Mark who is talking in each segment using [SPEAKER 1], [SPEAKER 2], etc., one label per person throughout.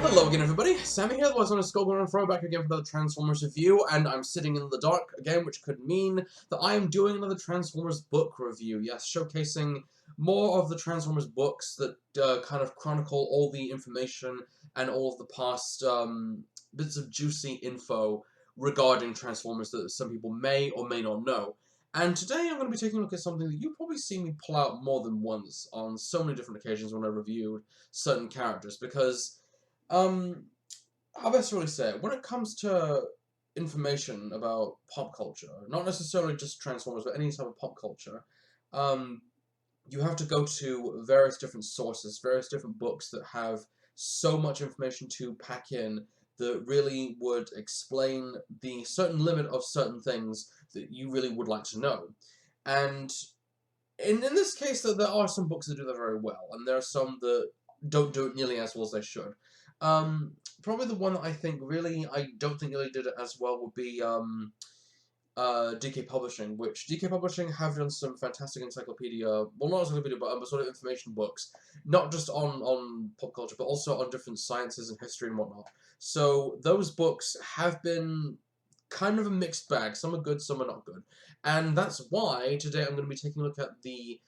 [SPEAKER 1] Hello again, everybody. Sammy here, otherwise known as Skullgone and Throwback again for another Transformers review, and I'm sitting in the dark again, which could mean that I am doing another Transformers book review. Yes, showcasing more of the Transformers books that kind of chronicle all the information and all of the past bits of juicy info regarding Transformers that some people may or may not know. And today I'm going to be taking a look at something that you've probably seen me pull out more than once on so many different occasions when I reviewed certain characters, because how best to really say it? When it comes to information about pop culture, not necessarily just Transformers, but any type of pop culture, you have to go to various different sources, various different books that have so much information to pack in that really would explain the certain limit of certain things that you really would like to know. And in this case, there are some books that do that very well, and there are some that don't do it nearly as well as they should. Probably the one that I don't think really did it as well would be DK Publishing, which DK Publishing have done some fantastic encyclopedia, well, not encyclopedia, but sort of information books, not just on pop culture, but also on different sciences and history and whatnot. So those books have been kind of a mixed bag. Some are good, some are not good. And that's why today I'm going to be taking a look at the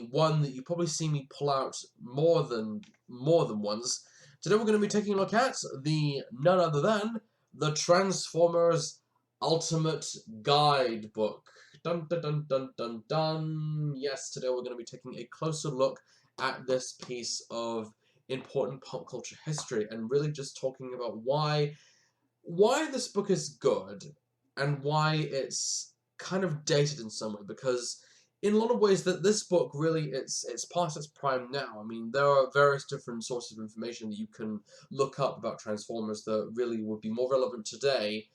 [SPEAKER 1] one that you probably see me pull out more than once. Today we're going to be taking a look at the none other than the Transformers Ultimate Guidebook. Dun dun dun dun dun dun. Yes, today we're going to be taking a closer look at this piece of important pop culture history and really just talking about why this book is good and why it's kind of dated in some way, because in a lot of ways that this book really it's past its prime now. I mean, there are various different sources of information that you can look up about Transformers that really would be more relevant today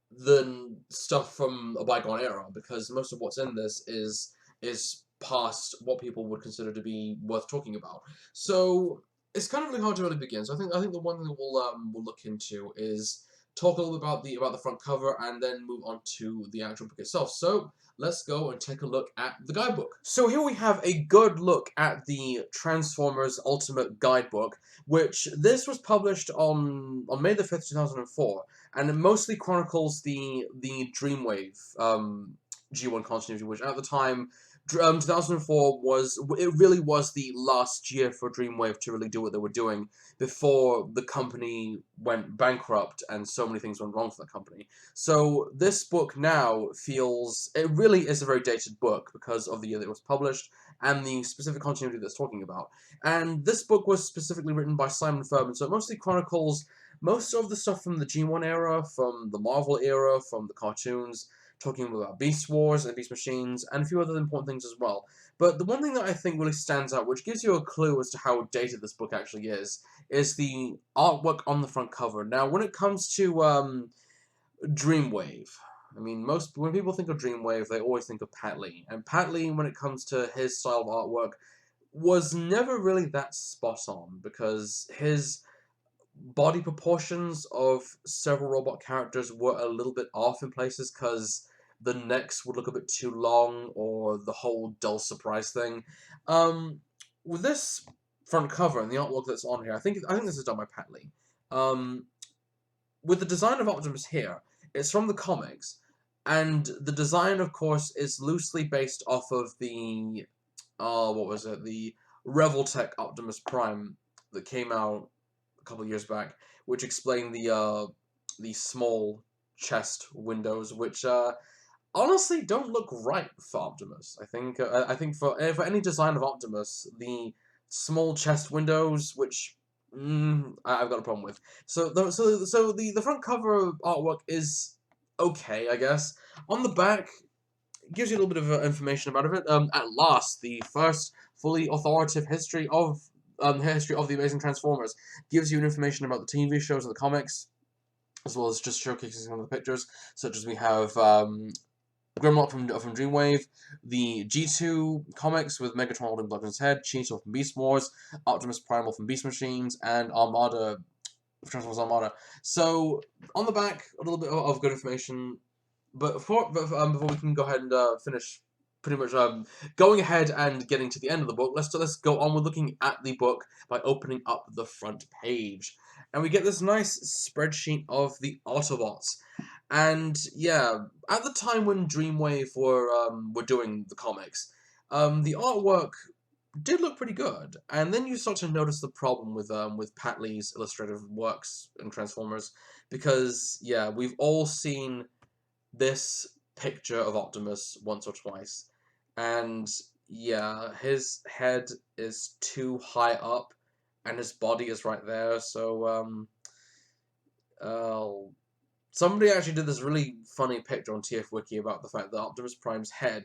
[SPEAKER 1] than stuff from a bygone era, because most of what's in this is past what people would consider to be worth talking about. So it's kind of really hard to really begin. So I think the one thing that we'll look into is talk a little bit about the front cover and then move on to the actual book itself. So let's go and take a look at the guidebook. So here we have a good look at the Transformers Ultimate Guidebook, which this was published on May the 5th, 2004, and it mostly chronicles the Dreamwave G1 continuity, which at the time 2004 really was the last year for Dreamwave to really do what they were doing before the company went bankrupt and so many things went wrong for the company. So this book now it really is a very dated book because of the year that it was published and the specific continuity that's talking about. And this book was specifically written by Simon Furman, so it mostly chronicles most of the stuff from the G1 era, from the Marvel era, from the cartoons, talking about Beast Wars and Beast Machines, and a few other important things as well. But the one thing that I think really stands out, which gives you a clue as to how dated this book actually is the artwork on the front cover. Now, when it comes to Dreamwave, I mean, when people think of Dreamwave, they always think of Pat Lee. And Pat Lee, when it comes to his style of artwork, was never really that spot on, because his body proportions of several robot characters were a little bit off in places, because the necks would look a bit too long, or the whole dull surprise thing. With this front cover and the artwork that's on here, I think this is done by Pat Lee. With the design of Optimus here, it's from the comics, and the design, of course, is loosely based off of the the Revoltech Optimus Prime that came out a couple of years back, which explained the small chest windows, which honestly don't look right for Optimus. I think for any design of Optimus, the small chest windows, which I've got a problem with. So the front cover artwork is okay, I guess. On the back, it gives you a little bit of information about it. At last, the first fully authoritative history of the Amazing Transformers gives you information about the TV shows and the comics, as well as just showcasing some of the pictures, such as we have Grimlock from Dreamwave, the G2 comics with Megatron holding Bludgeon's head, Cheeto from Beast Wars, Optimus Primal from Beast Machines, and Armada, Transformers Armada. So on the back, a little bit of good information, but before we can go ahead and finish pretty much going ahead and getting to the end of the book, let's go on with looking at the book by opening up the front page. and we get this nice spreadsheet of the Autobots. And yeah, at the time when Dreamwave were doing the comics, the artwork did look pretty good. And then you start to notice the problem with Pat Lee's illustrative works in Transformers, because yeah, we've all seen this picture of Optimus once or twice, and yeah, his head is too high up, and his body is right there. So somebody actually did this really funny picture on TF Wiki about the fact that Optimus Prime's head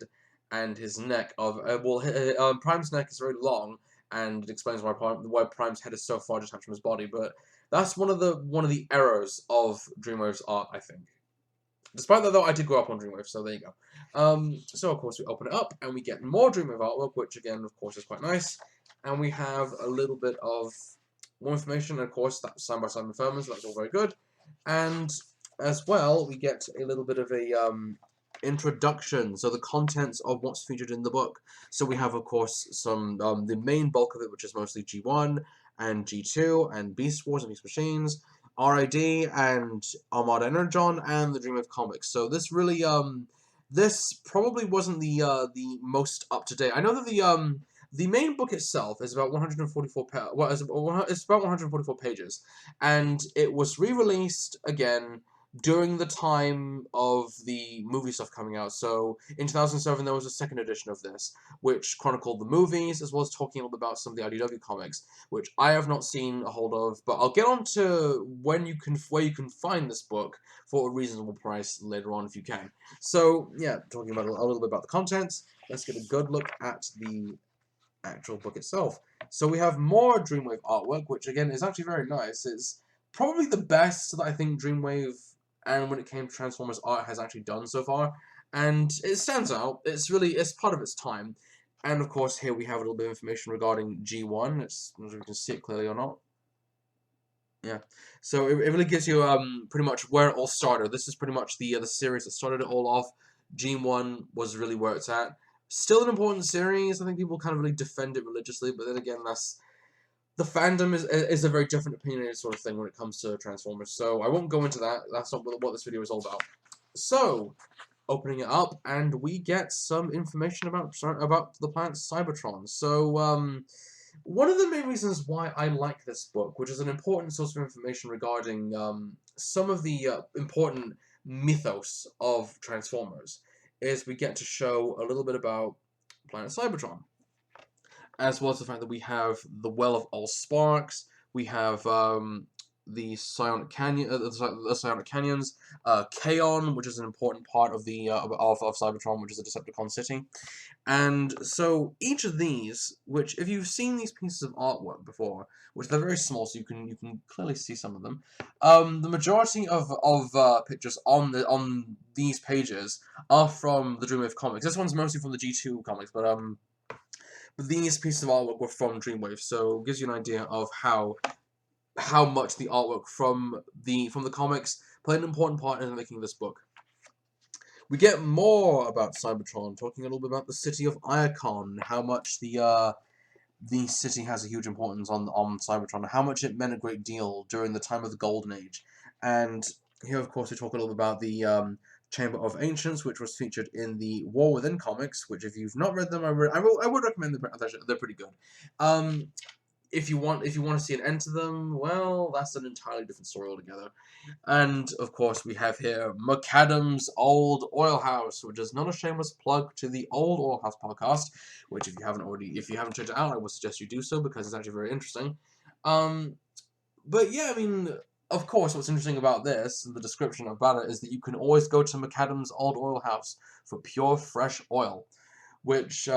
[SPEAKER 1] and his neck of Prime's neck is very long, and it explains why Prime's head is so far detached from his body. But that's one of the errors of Dreamwave's art, I think. Despite that, though, I did grow up on Dreamwave, so there you go. So, of course, we open it up, and we get more Dreamwave artwork, which, again, of course, is quite nice. And we have a little bit of more information, and, of course, that's signed by Simon Furman, so that's all very good. And, as well, we get a little bit of a introduction, so the contents of what's featured in the book. So we have, of course, some the main bulk of it, which is mostly G1 and G2 and Beast Wars and Beast Machines, RID and Armada Energon, and the Dreamwave comics. So this really this probably wasn't the most up to date. I know that the main book itself is about 144 it's about 144 pages, and it was re-released again during the time of the movie stuff coming out. So in 2007 there was a second edition of this, which chronicled the movies as well as talking a little bit about some of the IDW comics, which I have not seen a hold of, but I'll get on to where you can find this book for a reasonable price later on if you can. So yeah, talking about a little bit about the contents, let's get a good look at the actual book itself. So we have more Dreamwave artwork, which again is actually very nice. It's probably the best that I think Dreamwave, and when it came to Transformers art, has actually done so far, and it stands out. It's part of its time. And of course, here we have a little bit of information regarding G1. It's, I don't know if you can see it clearly or not. Yeah, so it really gives you pretty much where it all started. This is pretty much the series that started it all off. G1 was really where it's at. Still an important series. I think people kind of really defend it religiously, but then again, the fandom is a very different opinionated sort of thing when it comes to Transformers, so I won't go into that. That's not what this video is all about. So, opening it up, and we get some information about the planet Cybertron. So, one of the main reasons why I like this book, which is an important source of information regarding some of the important mythos of Transformers, is we get to show a little bit about planet Cybertron, as well as the fact that we have the Well of All Sparks, we have the Psionic Canyon, the Psionic Canyons, Kaon, which is an important part of the of Cybertron, which is a Decepticon city, and so each of these, which if you've seen these pieces of artwork before, which they're very small, so you can clearly see some of them, the majority of pictures on these pages are from the Dreamwave comics. This one's mostly from the G2 comics, but these pieces of artwork were from Dreamwave, so it gives you an idea of how much the artwork from the comics played an important part in making this book. We get more about Cybertron, talking a little bit about the city of Iacon, how much the city has a huge importance on Cybertron, how much it meant a great deal during the time of the Golden Age. And here, of course, we talk a little bit about the Chamber of Ancients, which was featured in the War Within comics, which if you've not read them, I would recommend them. They're pretty good. If you want to see an end to them, well, that's an entirely different story altogether. And of course, we have here McAdam's Old Oil House, which is not a shameless plug to the Old Oil House podcast, which if you haven't checked it out, I would suggest you do so because it's actually very interesting. But yeah, I mean, of course, what's interesting about this, and the description about it, is that you can always go to McAdam's Old Oil House for pure, fresh oil, which,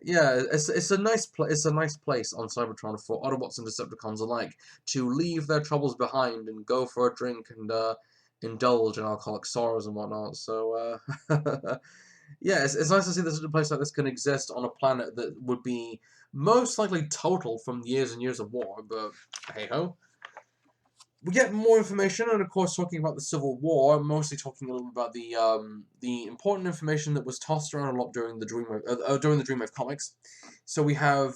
[SPEAKER 1] yeah, it's a nice place on Cybertron for Autobots and Decepticons alike to leave their troubles behind and go for a drink and indulge in alcoholic sorrows and whatnot. So, yeah, it's nice to see that a place like this can exist on a planet that would be most likely total from years and years of war, but hey-ho. We get more information, and of course, talking about the Civil War, mostly talking a little about the important information that was tossed around a lot during the Dreamwave comics. So we have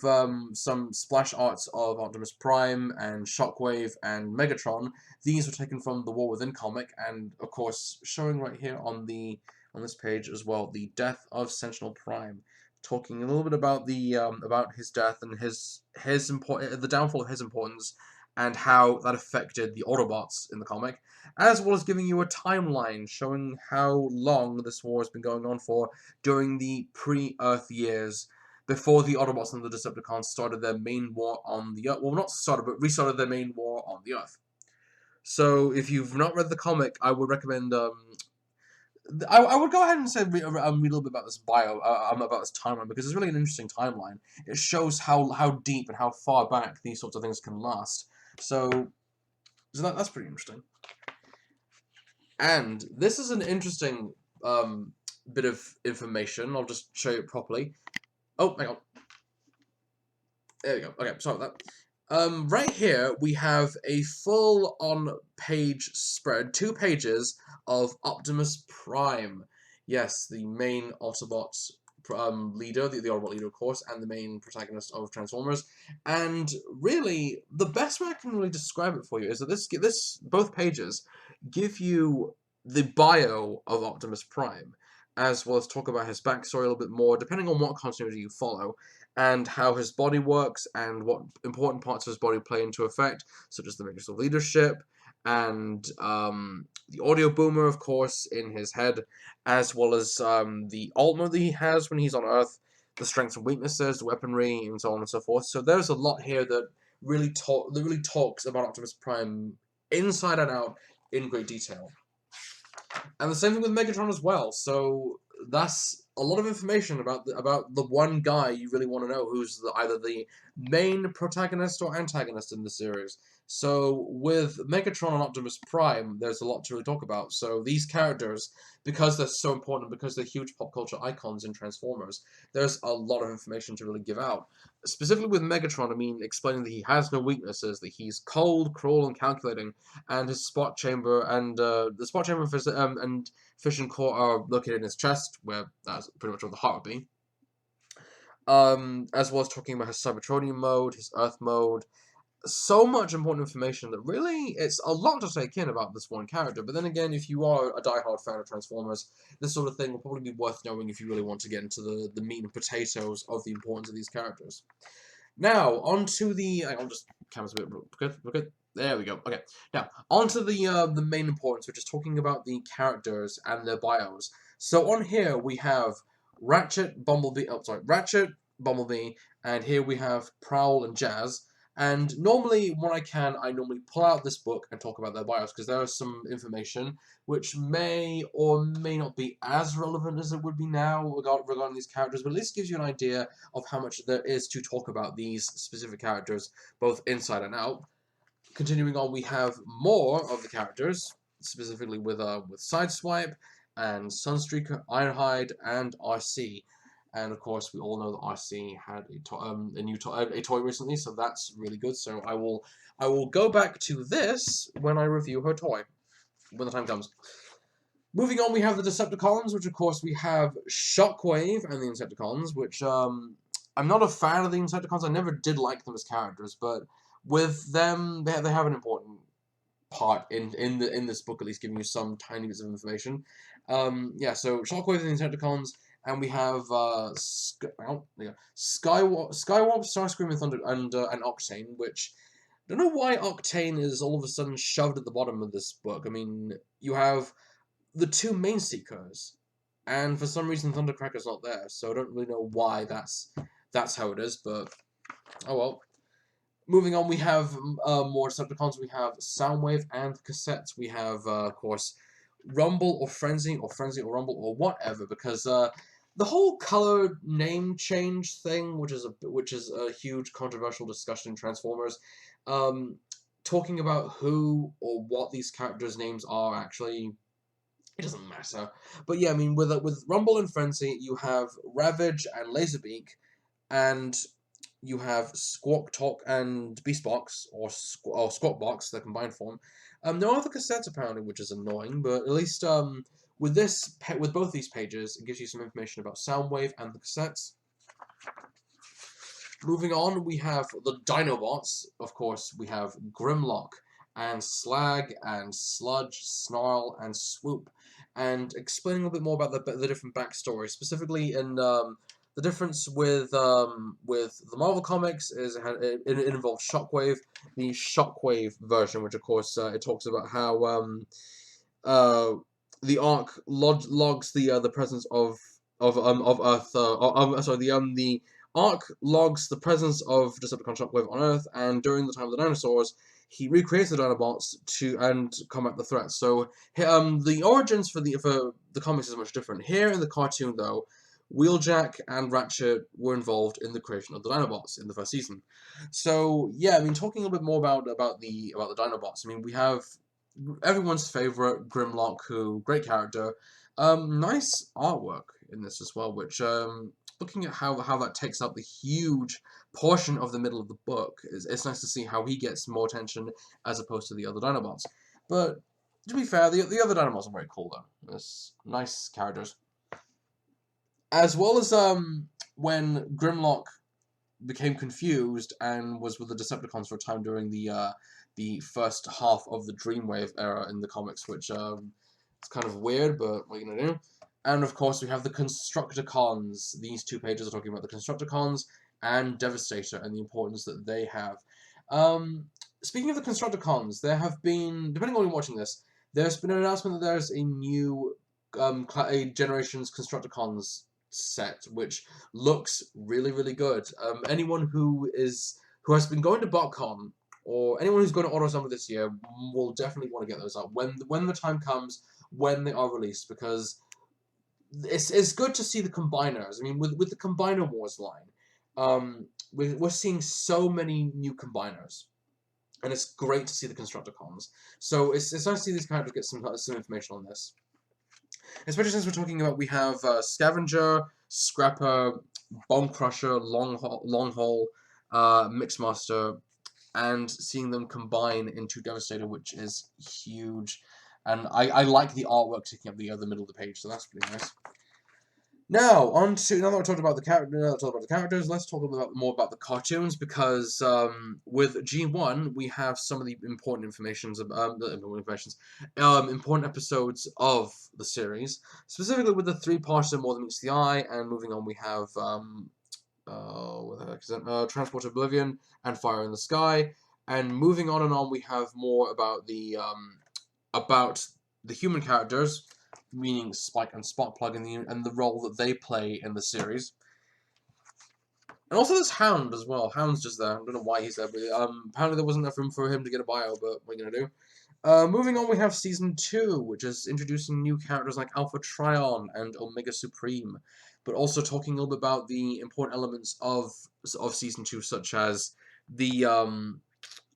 [SPEAKER 1] some splash arts of Optimus Prime and Shockwave and Megatron. These were taken from the War Within comic, and of course, showing right here on this page as well, the death of Sentinel Prime. Talking a little bit about about his death and the downfall of his importance, and how that affected the Autobots in the comic, as well as giving you a timeline showing how long this war has been going on for during the pre-Earth years, before the Autobots and the Decepticons started their main war on the Earth. Well, not started, but restarted their main war on the Earth. So, if you've not read the comic, I would recommend. I would go ahead and say read a little bit about this about this timeline, because it's really an interesting timeline. It shows how deep and how far back these sorts of things can last. So that's pretty interesting. And this is an interesting bit of information. I'll just show you it properly. Oh, hang on. There we go. Okay, sorry about that. Right here, we have a full-on page spread, 2 pages of Optimus Prime. Yes, the main Autobot leader, the Autobot leader, of course, and the main protagonist of Transformers. And really, the best way I can really describe it for you is that both pages give you the bio of Optimus Prime, as well as talk about his backstory a little bit more, depending on what continuity you follow, and how his body works, and what important parts of his body play into effect, such as the matrix of leadership, and the audio boomer, of course, in his head, as well as the alt mode that he has when he's on Earth, the strengths and weaknesses, the weaponry, and so on and so forth. So there's a lot here that really talks about Optimus Prime inside and out in great detail. And the same thing with Megatron as well. So that's a lot of information about the one guy you really want to know, who's either the main protagonist or antagonist in the series. So with Megatron and Optimus Prime, there's a lot to really talk about. So these characters, because they're so important, because they're huge pop culture icons in Transformers, there's a lot of information to really give out. Specifically with Megatron, I mean, explaining that he has no weaknesses, that he's cold, cruel, and calculating, and his spot chamber and the spot chamber and fission core are located in his chest, where that's pretty much where the heart would be. As well as talking about his Cybertronian mode, his Earth mode. So much important information that really, it's a lot to take in about this one character. But then again, if you are a diehard fan of Transformers, this sort of thing will probably be worth knowing if you really want to get into the meat and potatoes of the importance of these characters. Now, onto the... I'll just canvas a bit. Good. There we go. Okay. Now, onto the main importance, which is talking about the characters and their bios. So on here, we have Ratchet, Bumblebee... Oh, sorry. Ratchet, Bumblebee, and here we have Prowl and Jazz. And normally, when I normally pull out this book and talk about their bios, because there is some information which may or may not be as relevant as it would be now regarding these characters, but at least gives you an idea of how much there is to talk about these specific characters, both inside and out. Continuing on, we have more of the characters, specifically with Sideswipe and Sunstreaker, Ironhide, and RC. And of course, we all know that RC had a toy recently, so that's really good. So I will go back to this when I review her toy, when the time comes. Moving on, we have the Decepticons, which of course we have Shockwave and the Insecticons, which I'm not a fan of the Insecticons. I never did like them as characters, but with them, they have an important part in this book, at least giving you some tiny bits of information. Yeah, so Shockwave and the Insecticons. And we have Skywarp, Starscream, and Thunder, and Octane, which I don't know why Octane is all of a sudden shoved at the bottom of this book. I mean, you have the 2 main Seekers, and for some reason Thundercracker's not there, so I don't really know why that's how it is, but oh well. Moving on, we have more Decepticons. We have Soundwave and Cassettes. We have, of course, Rumble or Frenzy or Rumble or whatever, because the whole color name change thing, which is a huge controversial discussion in Transformers, talking about who or what these characters' names are, actually, it doesn't matter. But yeah, I mean, with Rumble and Frenzy, you have Ravage and Laserbeak, and you have Squawk Talk and Beastbox, or Squawkbox, the combined form. No other cassettes apparently, which is annoying, but at least with with both these pages, it gives you some information about Soundwave and the cassettes. Moving on, we have the Dinobots. Of course, we have Grimlock and Slag and Sludge, Snarl, and Swoop, and explaining a little bit more about the different backstories, specifically in the difference with the Marvel comics is it involves Shockwave, the Shockwave version, which of course it talks about how the Ark logs the presence of Earth. Sorry, the Ark logs the presence of Decepticon Shockwave on Earth, and during the time of the dinosaurs, he recreates the Dinobots to combat the threats. So the origins for the comics is much different. Here in the cartoon, though, Wheeljack and Ratchet were involved in the creation of the Dinobots in the first season. So yeah, I mean, talking a little bit more about the Dinobots. I mean, we have everyone's favorite Grimlock, who great character, nice artwork in this as well. Which looking at how that takes up the huge portion of the middle of the book, it's nice to see how he gets more attention as opposed to the other Dinobots. But to be fair, the other Dinobots are very cool though. It's nice characters. As well as when Grimlock became confused and was with the Decepticons for a time during the first half of the Dreamwave era in the comics, which it's kind of weird, but what are you gonna do? And of course, we have the Constructicons. These two pages are talking about the Constructicons and Devastator and the importance that they have. Speaking of the Constructicons, there have been, depending on when you're watching this, there's been an announcement that there's a new a Generations Constructicons set, which looks really, really good. Anyone who has been going to BotCon, or anyone who's going to AutoSummer this year, will definitely want to get those up when the time comes, when they are released, because it's good to see the combiners. I mean, with the Combiner Wars line, we're seeing so many new combiners, and it's great to see the Constructicons. So it's nice to see these characters get some information on this. Especially since we're talking about, we have Scavenger, Scrapper, Bomb Crusher, Long Haul, Mixmaster, and seeing them combine into Devastator, which is huge. And I like the artwork taking up the middle of the page, so that's pretty nice. Now, now that we've talked about the characters, let's talk more about the cartoons, because with G1 we have some of the important important episodes of the series, specifically with the three-parter More Than Meets the Eye, and moving on we have Transport to Oblivion and Fire in the Sky, and moving on and on we have more about the human characters, meaning Spike and Sparkplug, and the role that they play in the series. And also there's Hound as well. Hound's just there. I don't know why he's there, but apparently there wasn't enough room for him to get a bio, but what are you gonna do? Moving on, we have Season 2, which is introducing new characters like Alpha Trion and Omega Supreme, but also talking a little bit about the important elements of Season 2, such as the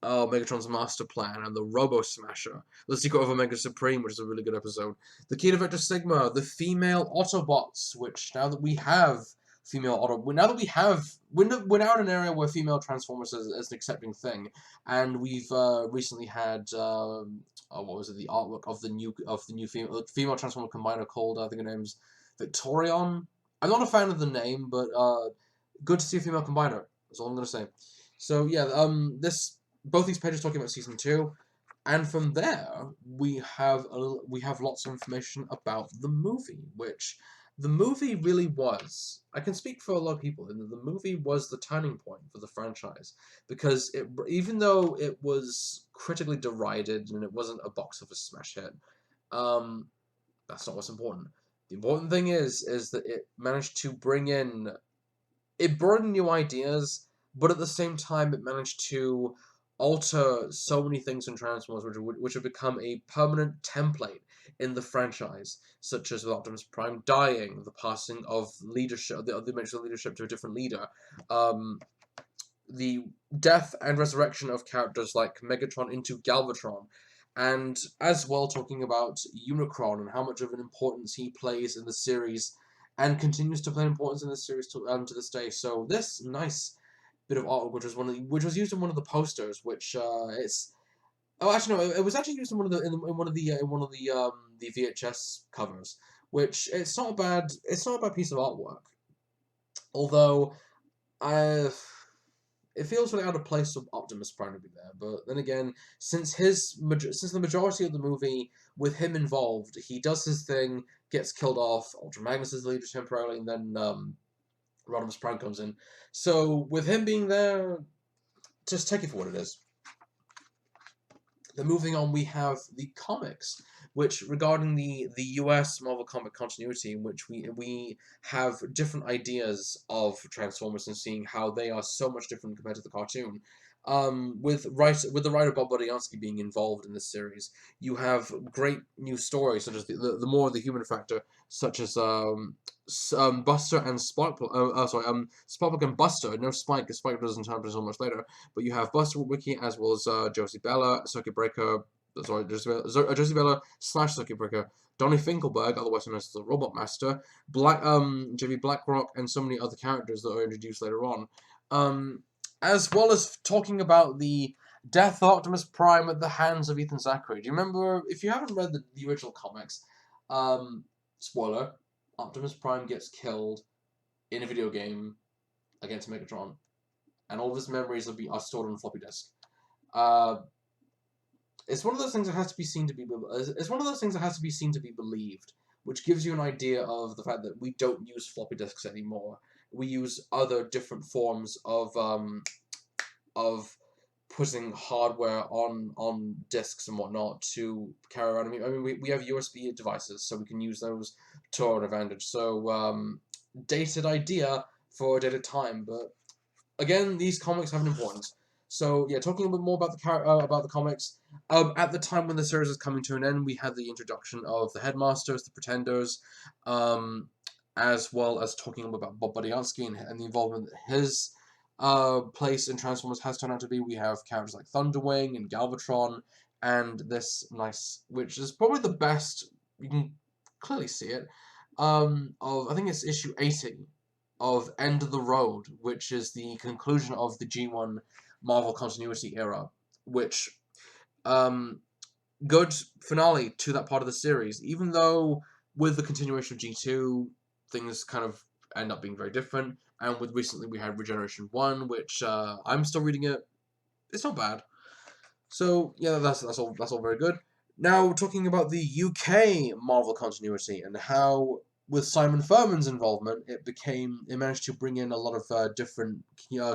[SPEAKER 1] Megatron's Master Plan, and the Robo Smasher, The Secret of Omega Supreme, which is a really good episode, the Key to Vector Sigma, the female Autobots, which now that we have female we're now in an area where female Transformers is an accepting thing, and we've recently had what was it, the artwork of the new female Transformer combiner called, I think her name's Victorion. I'm not a fan of the name, but good to see a female combiner. That's all I'm gonna say. So yeah, both these pages talking about Season 2, and from there we have lots of information about the movie, which the movie really was. I can speak for a lot of people, and the movie was the turning point for the franchise, because even though it was critically derided and it wasn't a box office smash hit, that's not what's important. The important thing is that it managed to brought in new ideas, but at the same time it managed to alter so many things in Transformers, which have become a permanent template in the franchise, such as with Optimus Prime dying, the passing of leadership, the mention of leadership to a different leader, the death and resurrection of characters like Megatron into Galvatron, and as well talking about Unicron and how much of an importance he plays in the series, and continues to play importance in the series to this day. So this nice bit of artwork, which was used in one of the posters, which it's. Oh, actually, no. It was actually used in one of the VHS covers, which it's not a bad piece of artwork. Although, I it feels really out of place for Optimus Prime to be there. But then again, since the majority of the movie with him involved, he does his thing, gets killed off. Ultra Magnus is the leader temporarily, and then Rodimus Prime comes in. So with him being there, just take it for what it is. Then moving on, we have the comics, which regarding the US Marvel comic continuity, in which we have different ideas of Transformers and seeing how they are so much different compared to the cartoon. With the writer Bob Budiansky being involved in this series, you have great new stories such as the more of the human factor, such as Buster and Sparkplug and Buster. No Spike, because Spike doesn't happen until much later. But you have Buster Wiki as well as Josie Bella, Circuit Breaker. Josie Bella / Circuit Breaker, Donnie Finkelberg, otherwise known as the Robot Master, JV Blackrock, and so many other characters that are introduced later on. As well as talking about the death of Optimus Prime at the hands of Ethan Zachary. Do you remember, if you haven't read the original comics, spoiler, Optimus Prime gets killed in a video game against Megatron, and all of his memories are stored on a floppy disk. It's one of those things that has to be seen to be. It's one of those things that has to be seen to be believed, which gives you an idea of the fact that we don't use floppy disks anymore. We use other different forms of putting hardware on disks and whatnot to carry around. I mean, we have USB devices, so we can use those to our advantage. So, dated idea for a dated time, but again, these comics have an importance. So yeah, talking a bit more about the comics. At the time when the series was coming to an end, we had the introduction of the Headmasters, the Pretenders, as well as talking about Bob Budiansky and the involvement that his place in Transformers has turned out to be. We have characters like Thunderwing and Galvatron, and this which is probably the best, you can clearly see it, of, I think it's issue 80 of End of the Road, which is the conclusion of the G1 Marvel continuity era, which, good finale to that part of the series, even though with the continuation of G2, things kind of end up being very different, and with recently we had Regeneration 1, which, I'm still reading it. It's not bad. So, yeah, that's all very good. Now, talking about the UK Marvel continuity, and how, with Simon Furman's involvement, it managed to bring in a lot of different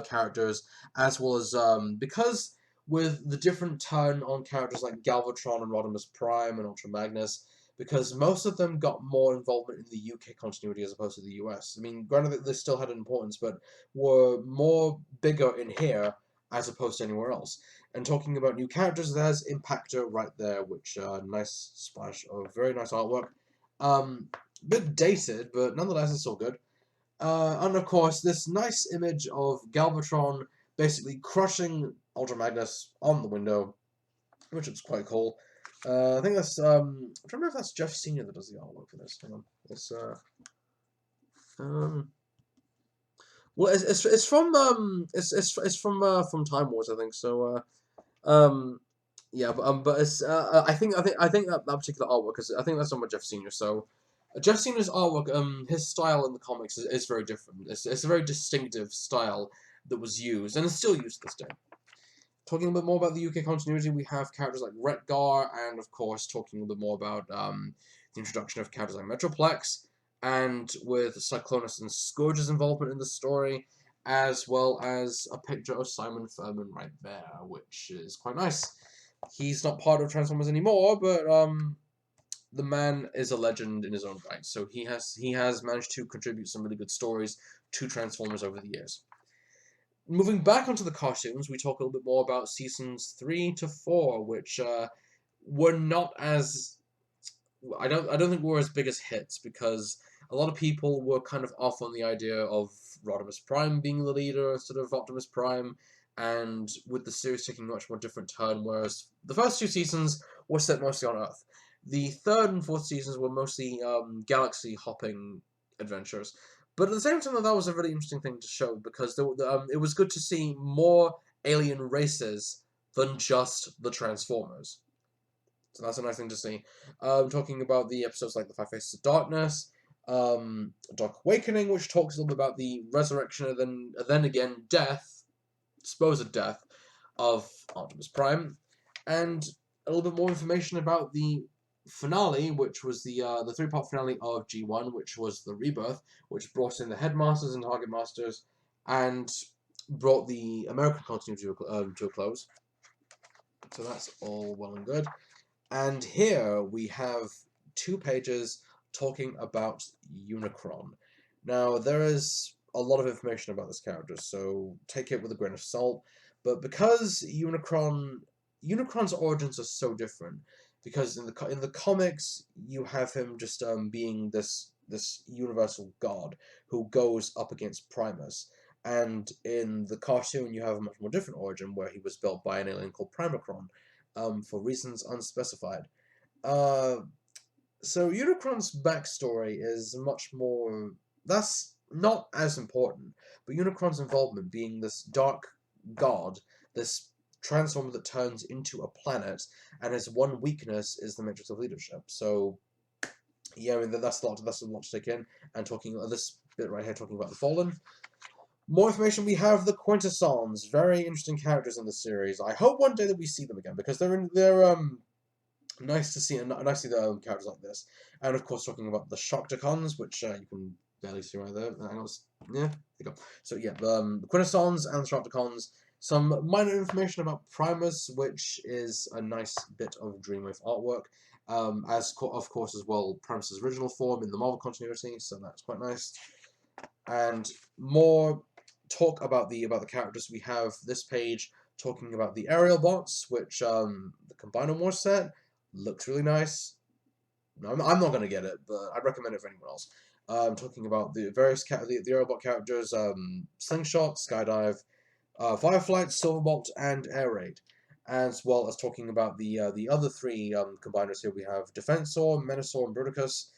[SPEAKER 1] characters, as well as, because with the different turn on characters like Galvatron and Rodimus Prime and Ultra Magnus, because most of them got more involvement in the UK continuity as opposed to the US. I mean, granted, they still had importance, but were more bigger in here as opposed to anywhere else. And talking about new characters, there's Impactor right there, which, nice splash of very nice artwork. Bit dated, but nonetheless, it's still good. And of course, this nice image of Galvatron basically crushing Ultra Magnus on the window, which is quite cool. I think that's, I don't remember if that's Jeff Sr. that does the artwork for this. Hang on. It's, well, it's from Time Wars, I think. So, yeah, but it's, I think that particular artwork, because I think that's done by Jeff Sr. So, Jeff Sr.'s artwork, his style in the comics is very different. It's a very distinctive style that was used, and is still used to this day. Talking a bit more about the UK continuity, we have characters like Retgar, and of course, talking a bit more about the introduction of characters like Metroplex, and with Cyclonus and Scourge's involvement in the story, as well as a picture of Simon Furman right there, which is quite nice. He's not part of Transformers anymore, but the man is a legend in his own right. So he has managed to contribute some really good stories to Transformers over the years. Moving back onto the cartoons, we talk a little bit more about seasons 3 to 4, which were not as, I don't think were as big as hits, because a lot of people were kind of off on the idea of Rodimus Prime being the leader instead of Optimus Prime, and with the series taking a much more different turn, whereas the first 2 seasons were set mostly on Earth. The 3rd and 4th seasons were mostly galaxy hopping adventures. But at the same time, that was a really interesting thing to show, because it was good to see more alien races than just the Transformers. So that's a nice thing to see. Talking about the episodes like the Five Faces of Darkness, Dark Awakening, which talks a little bit about the resurrection and then again death, supposed death, of Optimus Prime, and a little bit more information about the finale, which was the 3-part finale of G1, which was the Rebirth, which brought in the Headmasters and Target Masters, and brought the American continuity to a close. So that's all well and good. And here we have 2 pages talking about Unicron. Now, there is a lot of information about this character, so take it with a grain of salt. But because Unicron's origins are so different, because in the comics you have him just being this universal god who goes up against Primus, and in the cartoon you have a much more different origin where he was built by an alien called Primacron, for reasons unspecified. So Unicron's backstory is much more. That's not as important, but Unicron's involvement being this dark god, this transformer that turns into a planet, and his one weakness is the matrix of leadership. So, yeah, I mean that's a lot to take in. And talking this bit right here, talking about the Fallen. More information. We have the Quintessons, very interesting characters in the series. I hope one day that we see them again, because they're nice to see, and nice to see the characters like this. And of course, talking about the Shockticons, which you can barely see right there. Yeah, there you go. So yeah, the Quintessons and the Shockticons. Some minor information about Primus, which is a nice bit of Dreamwave artwork. Of course as well, Primus's original form in the Marvel continuity, so that's quite nice. And more talk about the characters. We have this page talking about the aerial bots, which the Combiner Wars set looks really nice. No, I'm not going to get it, but I'd recommend it for anyone else. Talking about the various the aerial bot characters, Slingshot, Skydive, Fireflight, Silverbolt, and Air Raid, as well as talking about the other 3 combiners here. We have Defensor, Menasor, and Bruticus.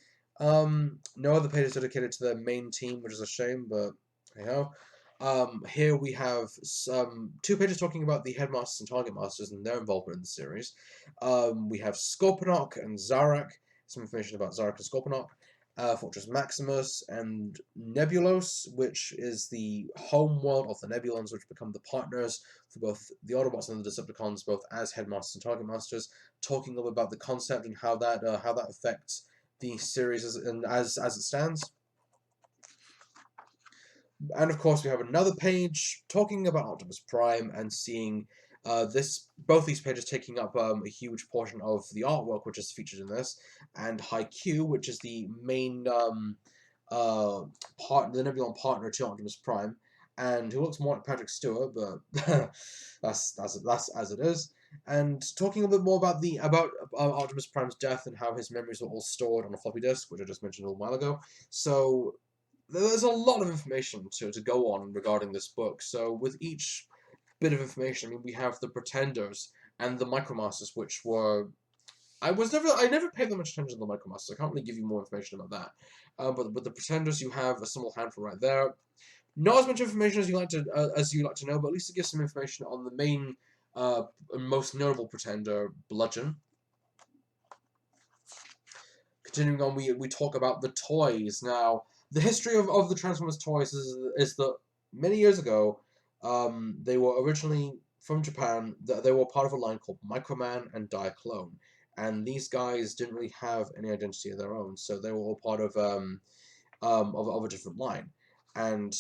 [SPEAKER 1] No other pages dedicated to their main team, which is a shame, but hey ho. Here we have 2 pages talking about the Headmasters and Target Masters and their involvement in the series. We have Scorponok and Zarak, some information about Zarak and Scorponok, Fortress Maximus, and Nebulos, which is the home world of the Nebulons, which become the partners for both the Autobots and the Decepticons, both as Headmasters and Target Masters, talking a little about the concept and how that affects the series as it stands. And of course, we have another page talking about Optimus Prime and seeing both these pages taking up a huge portion of the artwork which is featured in this, and Haikyuu, which is the main the Nebulon partner to Optimus Prime, and who looks more like Patrick Stewart, but that's as it is. And talking a bit more about Optimus Prime's death and how his memories were all stored on a floppy disk, which I just mentioned a little while ago. So there's a lot of information to go on regarding this book. So with each bit of information, I mean, we have the Pretenders and the Micromasters, which were I never paid that much attention to the Micromasters. I can't really give you more information about that. But the Pretenders, you have a small handful right there. Not as much information as you like to know, but at least it gives some information on the main most notable Pretender, Bludgeon. Continuing on, we talk about the toys. Now, the history of the Transformers toys is that many years ago, they were originally from Japan. They were part of a line called Microman and Diaclone, and these guys didn't really have any identity of their own, so they were all part of a different line. And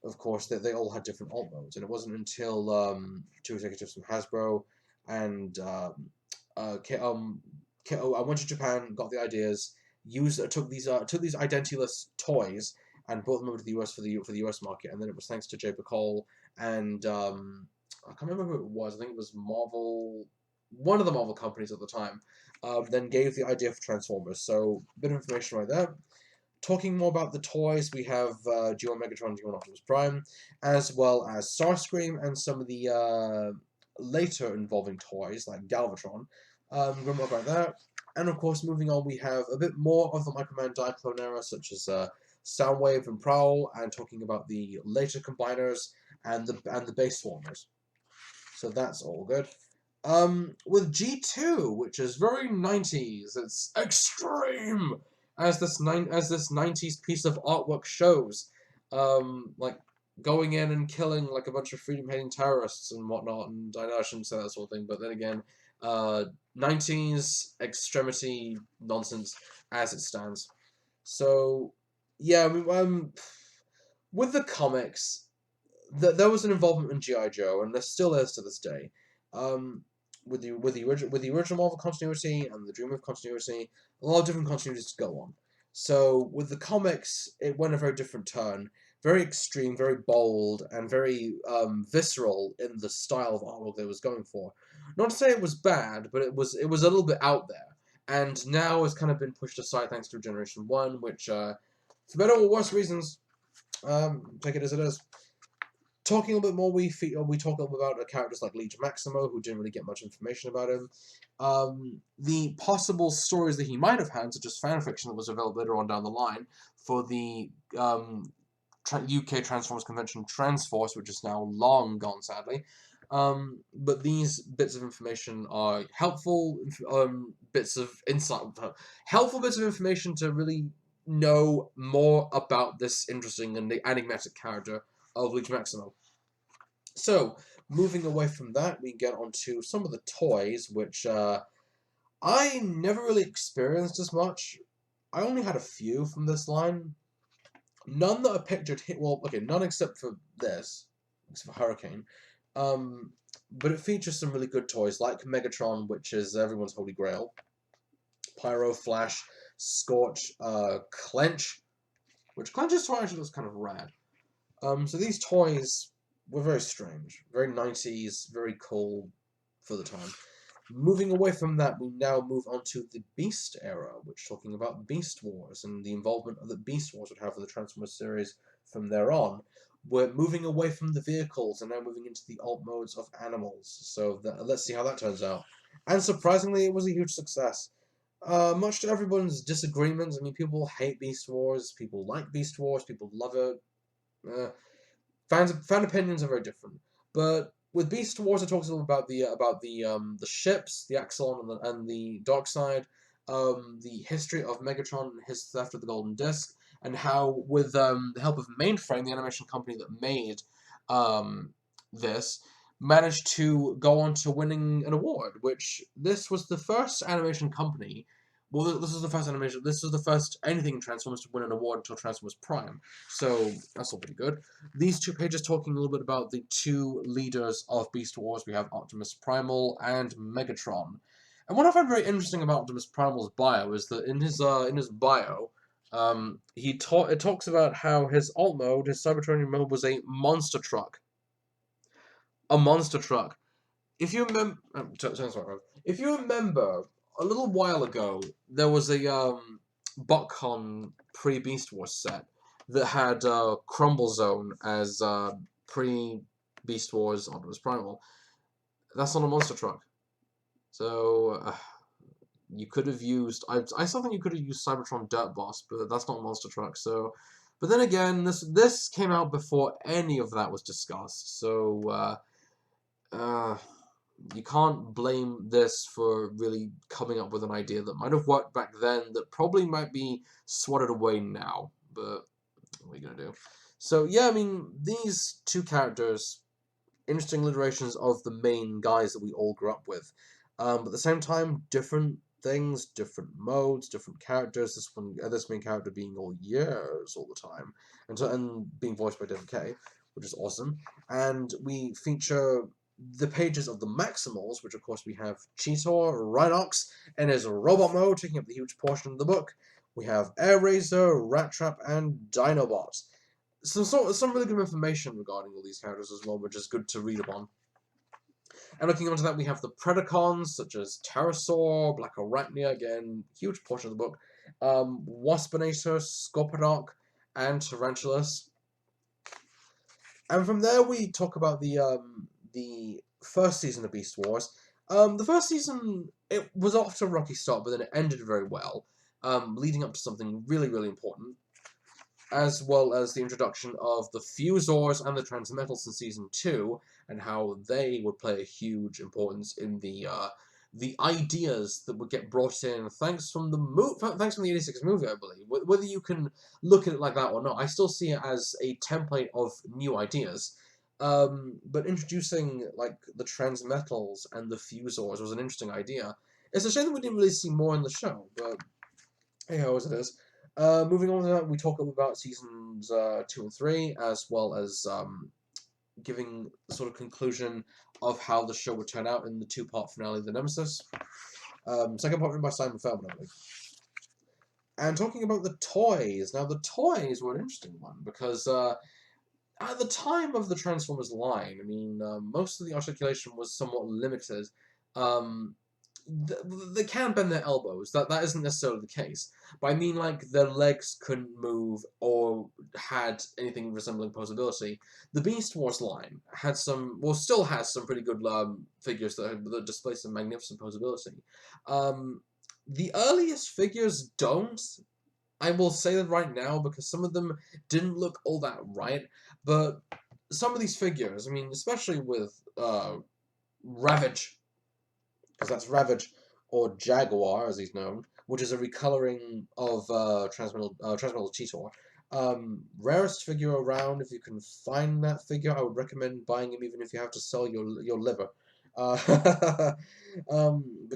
[SPEAKER 1] of course, they all had different alt modes, and it wasn't until 2 executives from Hasbro and I went to Japan, got the ideas, took these identityless toys and brought them over to the US for the US market, and then it was thanks to Jay Bacall and I can't remember who it was. I think it was Marvel, one of the Marvel companies at the time. Then gave the idea for Transformers. So a bit of information right there. Talking more about the toys, we have G1 Megatron, G1 Optimus Prime, as well as Starscream and some of the later involving toys like Galvatron. Grimlock right there. And of course, moving on, we have a bit more of the Microman Diaclone era, such as Soundwave and Prowl, and talking about the later combiners and the base swarmers. So that's all good. With G2, which is very 90s, it's extreme, as this 90s piece of artwork shows. Like going in and killing like a bunch of freedom-hating terrorists and whatnot. And I know I shouldn't say that sort of thing, but then again, 90s extremity nonsense as it stands. So yeah, I mean, with the comics, there was an involvement in G.I. Joe, and there still is to this day. With the original Marvel continuity and the Dreamwave continuity, a lot of different continuities to go on. So with the comics, it went a very different turn, very extreme, very bold, and very visceral in the style of artwork they was going for. Not to say it was bad, but it was a little bit out there, and now it's kind of been pushed aside thanks to Generation 1, which, for better or worse reasons, take it as it is. Talking a little bit more, we talk a little bit about characters like Legion Maximo, who didn't really get much information about him. The possible stories that he might have had, such as fanfiction that was available later on down the line, for the UK Transformers Convention Transforce, which is now long gone, sadly. But these bits of information are helpful bits of insight, helpful bits of information to really know more about this interesting and enigmatic character of Legion Maximo. So, moving away from that, we get onto some of the toys, which I never really experienced as much. I only had a few from this line. None that are pictured here. Well, okay, none except for this, except for Hurricane. But it features some really good toys, like Megatron, which is everyone's holy grail. Pyro, Flash, Scorch, Clench, which Clench's toy actually looks kind of rad. So these toys were very strange, very 90s, very cool for the time. Moving away from that, we now move on to the Beast era, which is talking about Beast Wars and the involvement that Beast Wars would have with the Transformers series from there on. We're moving away from the vehicles and now moving into the alt modes of animals. So let's see how that turns out. And surprisingly, it was a huge success. Much to everyone's disagreements. I mean, people hate Beast Wars, people like Beast Wars, people love it. Fan opinions are very different, but with Beast Wars, it talks a little about the ships, the Axon and the Darkseid, the history of Megatron and his theft of the Golden Disc, and how with the help of Mainframe, the animation company that made this, managed to go on to winning an award. Which this was the first animation company. Well, this was the first animation. This was the first anything Transformers to win an award until Transformers Prime. So that's all pretty good. These two pages talking a little bit about the two leaders of Beast Wars. We have Optimus Primal and Megatron. And what I find very interesting about Optimus Primal's bio is that in his bio, it talks about how his alt mode, his Cybertronian mode, was a monster truck. A monster truck. If you remember, if you remember, a little while ago, there was a BotCon pre-Beast Wars set that had Crumble Zone as pre-Beast Wars Optimus Primal. That's not a monster truck. So you could have used. I still think you could have used Cybertron Dirt Boss, but that's not a monster truck. So, but then again, this came out before any of that was discussed. So you can't blame this for really coming up with an idea that might have worked back then that probably might be swatted away now, but what are you going to do? So, yeah, I mean, these two characters, interesting iterations of the main guys that we all grew up with, but at the same time, different things, different modes, different characters, this main character being all years all the time, and being voiced by David Kaye, which is awesome, and we feature the pages of the Maximals, which of course we have Cheetor, Rhinox, in his robot mode, taking up the huge portion of the book. We have Air Razor, Rat Trap, and Dinobot. Some really good information regarding all these characters as well, which is good to read upon. And looking onto that, we have the Predacons, such as Pterosaur, Black Arachnia, again, huge portion of the book, Waspinator, Scorponok, and Tarantulas. And from there, we talk about the first season of Beast Wars, The first season, it was off to a rocky start, but then it ended very well, leading up to something really, really important, as well as the introduction of the Fusors and the Transmetals in Season 2, and how they would play a huge importance in the ideas that would get brought in thanks from the 86 movie, I believe. Whether you can look at it like that or not, I still see it as a template of new ideas. But introducing, like, the Transmetals and the Fusors was an interesting idea. It's a shame that we didn't really see more in the show, but hey ho, as it is. Moving on to that, we talk about seasons 2 and 3, as well as giving the sort of conclusion of how the show would turn out in the two-part finale of The Nemesis. Second part written by Simon Feldman, I believe. And talking about the toys. Now, the toys were an interesting one, because at the time of the Transformers line, I mean, most of the articulation was somewhat limited. They can bend their elbows. That isn't necessarily the case. But I mean, like, their legs couldn't move or had anything resembling posability. The Beast Wars line had some, well, still has some pretty good figures that display some magnificent posability. The earliest figures don't. I will say that right now, because some of them didn't look all that right. But some of these figures, I mean, especially with Ravage, because that's Ravage, or Jaguar, as he's known, which is a recoloring of Transmetal Cheetor. Rarest figure around. If you can find that figure, I would recommend buying him, even if you have to sell your liver. But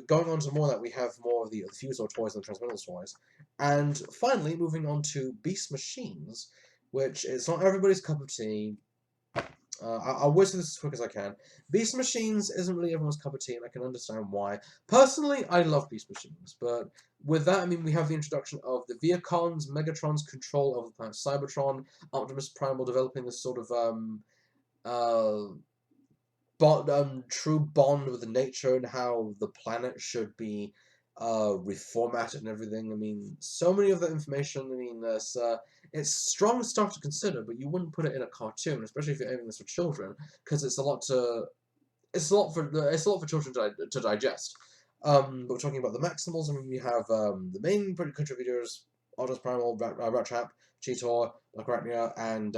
[SPEAKER 1] going on to more of that, we have more of the Fusor toys and the Transmetal toys. And finally, moving on to Beast Machines, which is not everybody's cup of tea. I'll whiz through this as quick as I can. Beast Machines isn't really everyone's cup of tea, and I can understand why. Personally, I love Beast Machines, but with that, I mean, we have the introduction of the Viacons, Megatron's control over the planet Cybertron, Optimus Primal developing this sort of true bond with the nature and how the planet should be reformatted and everything. I mean, so many of that information. I mean, it's strong stuff to consider, but you wouldn't put it in a cartoon, especially if you're aiming this for children, because it's a lot for children to digest. But we're talking about the Maximals. I mean, we have the main contributors: Optimus Primal, Rat Trap, Cheetor, Arachnia, and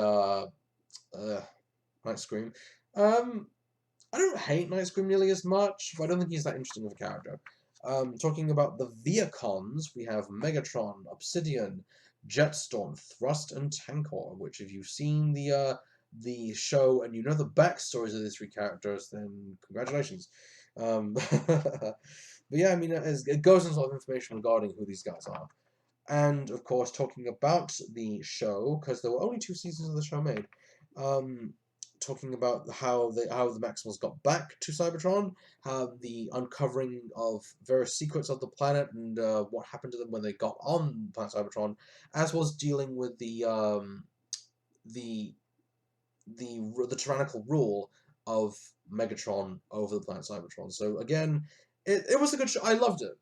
[SPEAKER 1] Night Scream. I don't hate Night Scream nearly as much, but I don't think he's that interesting of a character. Talking about the Viacons, we have Megatron, Obsidian, Jetstorm, Thrust, and Tankor, which if you've seen the show and you know the backstories of these three characters, then congratulations. But yeah, I mean, it goes into a lot of information regarding who these guys are. And, of course, talking about the show, because there were only 2 seasons of the show made, talking about how the Maximals got back to Cybertron, how the uncovering of various secrets of the planet, and what happened to them when they got on planet Cybertron, as well as dealing with the tyrannical rule of Megatron over the planet Cybertron. So again, it was a good show. I loved it.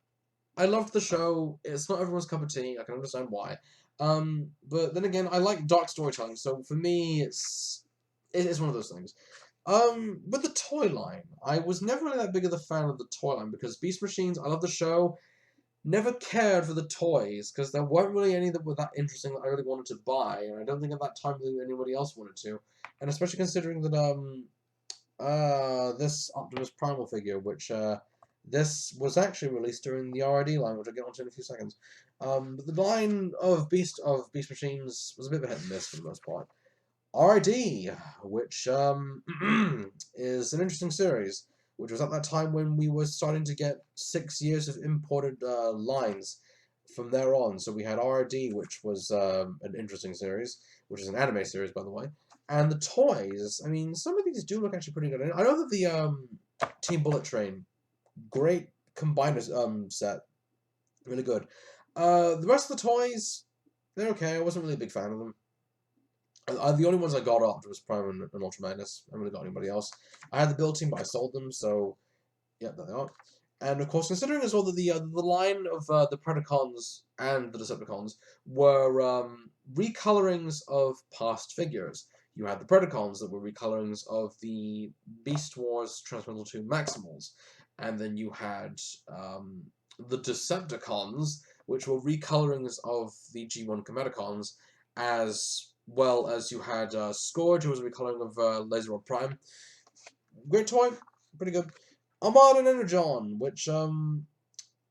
[SPEAKER 1] I loved the show. It's not everyone's cup of tea. I can understand why. But then again, I like dark storytelling, so for me, it's one of those things. With the toy line, I was never really that big of a fan of the toy line, because Beast Machines, I love the show, never cared for the toys, because there weren't really any that were that interesting that I really wanted to buy, and I don't think at that time really anybody else wanted to. And especially considering that, this Optimus Primal figure, which, this was actually released during the RID line, which I'll get onto in a few seconds. But the line of Beast Machines was a bit of a hit and miss for the most part. RID, which is an interesting series, which was at that time when we were starting to get 6 years of imported lines from there on. So we had RID, which was an interesting series, which is an anime series, by the way. And the toys, I mean, some of these do look actually pretty good. I know that the Team Bullet Train, great combiner set, really good. The rest of the toys, they're okay. I wasn't really a big fan of them. The only ones I got off was Prime and Ultra Magnus. I haven't really got anybody else. I had the build team, but I sold them, so yeah, there they are. And of course, considering as well that the line of the Predacons and the Decepticons were recolorings of past figures. You had the Predacons that were recolorings of the Beast Wars Transmetal 2 Maximals. and then you had the Decepticons, which were recolorings of the G1 Comedicons, as well as you had Scourge, who was a recoloring of Laser Rod Prime. Great toy, pretty good. Armada and Energon, which I'm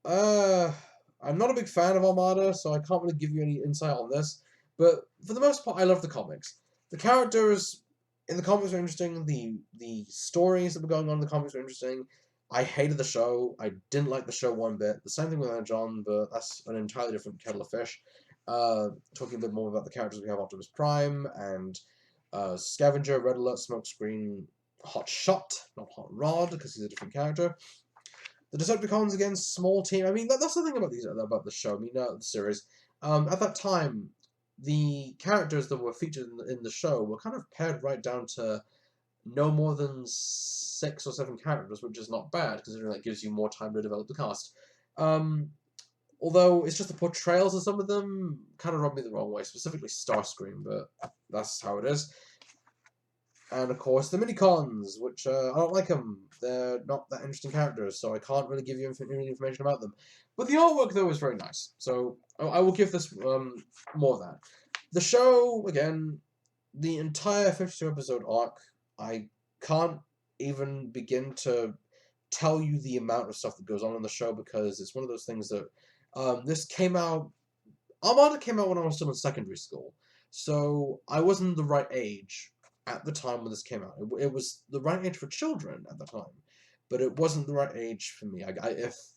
[SPEAKER 1] not a big fan of Armada, so I can't really give you any insight on this. But for the most part, I love the comics. The characters in the comics are interesting. The stories that were going on in the comics were interesting. I hated the show. I didn't like the show one bit. The same thing with Energon, but that's an entirely different kettle of fish. Talking a bit more about the characters we have: Optimus Prime and Scavenger, Red Alert, Smokescreen, Hot Shot, not Hot Rod, because he's a different character. The Decepticons, again, small team. I mean, that's the thing about the show. I mean, the series. At that time, the characters that were featured in the show were kind of pared right down to no more than 6 or 7 characters, which is not bad, considering that gives you more time to develop the cast. Although it's just the portrayals of some of them kind of rubbed me the wrong way, specifically Starscream, but that's how it is. And of course, the Minicons, which I don't like them. They're not that interesting characters, so I can't really give you any information about them. But the artwork, though, is very nice, so I will give this more of that. The show, again, the entire 52-episode arc, I can't even begin to tell you the amount of stuff that goes on in the show, because it's one of those things that this came out. Armada came out when I was still in secondary school, so I wasn't the right age at the time when this came out. It was the right age for children at the time, but it wasn't the right age for me.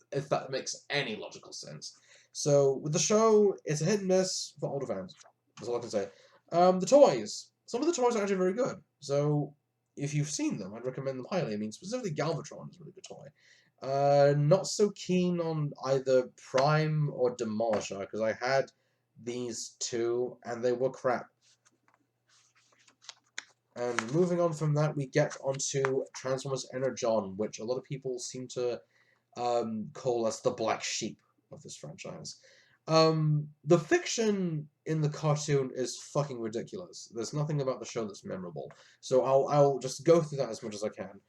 [SPEAKER 1] If that makes any logical sense. So with the show, it's a hit and miss for older fans. That's all I can say. The toys. Some of the toys are actually very good. So if you've seen them, I'd recommend them highly. I mean, specifically Galvatron is a really good toy. Not so keen on either Prime or Demolisher, because I had these two and they were crap. And moving on from that, we get onto Transformers Energon, which a lot of people seem to call us the black sheep of this franchise. The fiction in the cartoon is fucking ridiculous. There's nothing about the show that's memorable. So I'll just go through that as much as I can.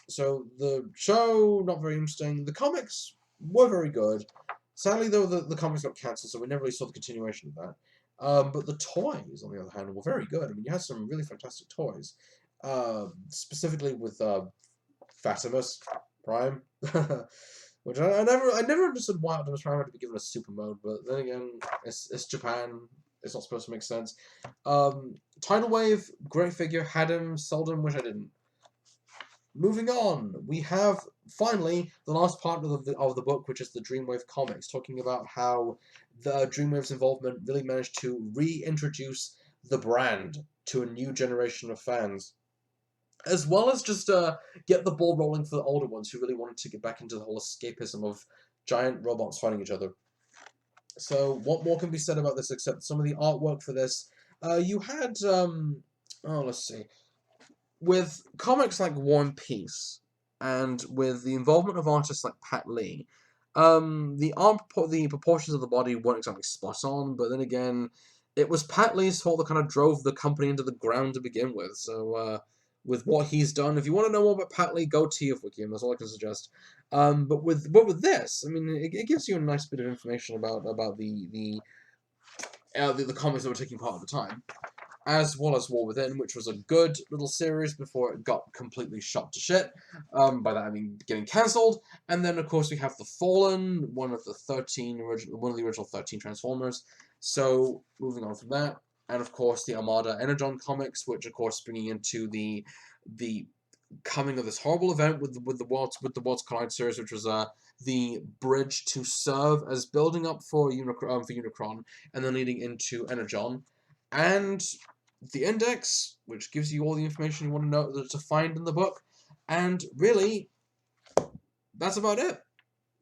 [SPEAKER 1] So the show, not very interesting. The comics were very good. Sadly, though, the comics got cancelled, so we never really saw the continuation of that. But the toys, on the other hand, were very good. I mean, you had some really fantastic toys. Specifically with Fatimus Prime. Which I never understood why Optimus Prime had to be given a super mode, but then again, it's Japan. It's not supposed to make sense. Tidal Wave, great figure, had him, sold him, which I didn't. Moving on, we have, finally, the last part of the book, which is the Dreamwave comics, talking about how the Dreamwave's involvement really managed to reintroduce the brand to a new generation of fans, as well as just get the ball rolling for the older ones who really wanted to get back into the whole escapism of giant robots fighting each other. So what more can be said about this except some of the artwork for this? You had, let's see. With comics like War and Peace, and with the involvement of artists like Pat Lee, the proportions of the body weren't exactly spot on, but then again, it was Pat Lee's fault that kind of drove the company into the ground to begin with, so, with what he's done, if you want to know more about Pat Lee, go TFWiki, that's all I can suggest. But with this, I mean, it gives you a nice bit of information about the comics that were taking part at the time, as well as War Within, which was a good little series before it got completely shot to shit. By that I mean getting cancelled. And then, of course, we have The Fallen, one of the original 13 Transformers. So, moving on from that, and of course the Armada Energon comics, which of course bringing into the coming of this horrible event with the Worlds Collide series, which was the bridge to serve as building up for Unicron, and then leading into Energon, and the index, which gives you all the information you want to know to find in the book, and really, that's about it.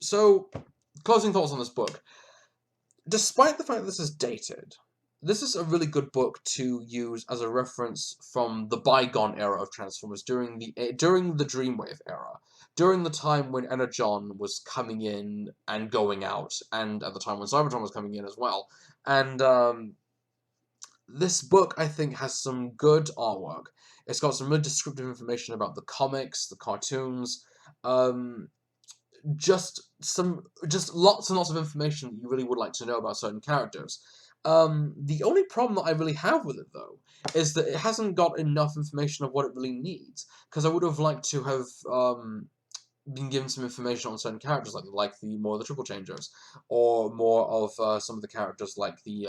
[SPEAKER 1] So, closing thoughts on this book. Despite the fact that this is dated, this is a really good book to use as a reference from the bygone era of Transformers, during the Dreamwave era, during the time when Energon was coming in and going out, and at the time when Cybertron was coming in as well. And this book, I think, has some good artwork. It's got some really descriptive information about the comics, the cartoons, Just lots and lots of information that you really would like to know about certain characters. The only problem that I really have with it, though, is that it hasn't got enough information of what it really needs, because I would have liked to have been given some information on certain characters, like the more of the triple changers, or more of some of the characters like the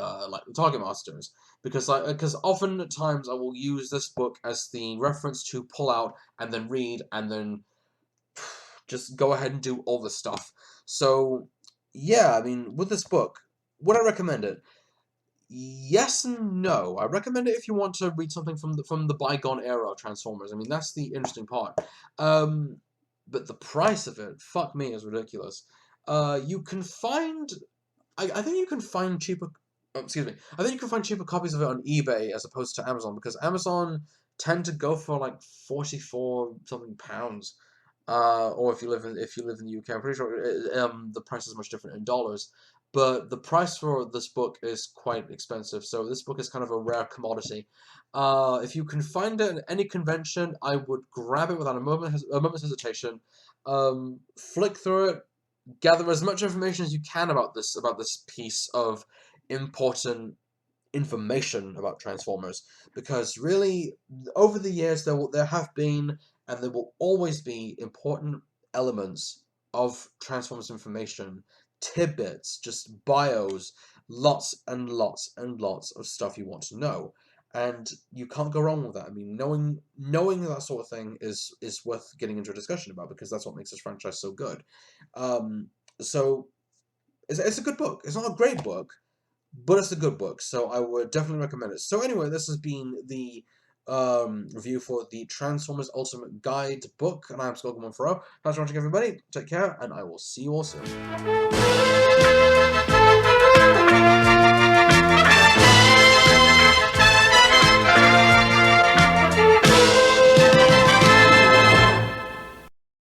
[SPEAKER 1] target masters, because often at times I will use this book as the reference to pull out and then read and then just go ahead and do all this stuff. So yeah, I mean, with this book, would I recommend it? Yes and no. I recommend it if you want to read something from the bygone era of Transformers. I mean, that's the interesting part. But the price of it, fuck me, is ridiculous. You can find, I think you can find cheaper. Oh, excuse me. I think you can find cheaper copies of it on eBay as opposed to Amazon, because Amazon tend to go for like 44 something pounds. Or if you live in the UK, I'm pretty sure the price is much different in dollars. But the price for this book is quite expensive, so this book is kind of a rare commodity. If you can find it at any convention, I would grab it without a moment's hesitation. Flick through it, gather as much information as you can about this piece of important information about Transformers, because really, over the years, there have been and there will always be important elements of Transformers information, tidbits, just bios, lots and lots and lots of stuff you want to know. And you can't go wrong with that. I mean, knowing that sort of thing is worth getting into a discussion about, because that's what makes this franchise so good. So it's a good book. It's not a great book, but it's a good book, so I would definitely recommend it. So anyway, this has been the review for the Transformers Ultimate Guide book, and I'm Skull140. Thanks for watching, everybody. Take care, and I will see you all soon.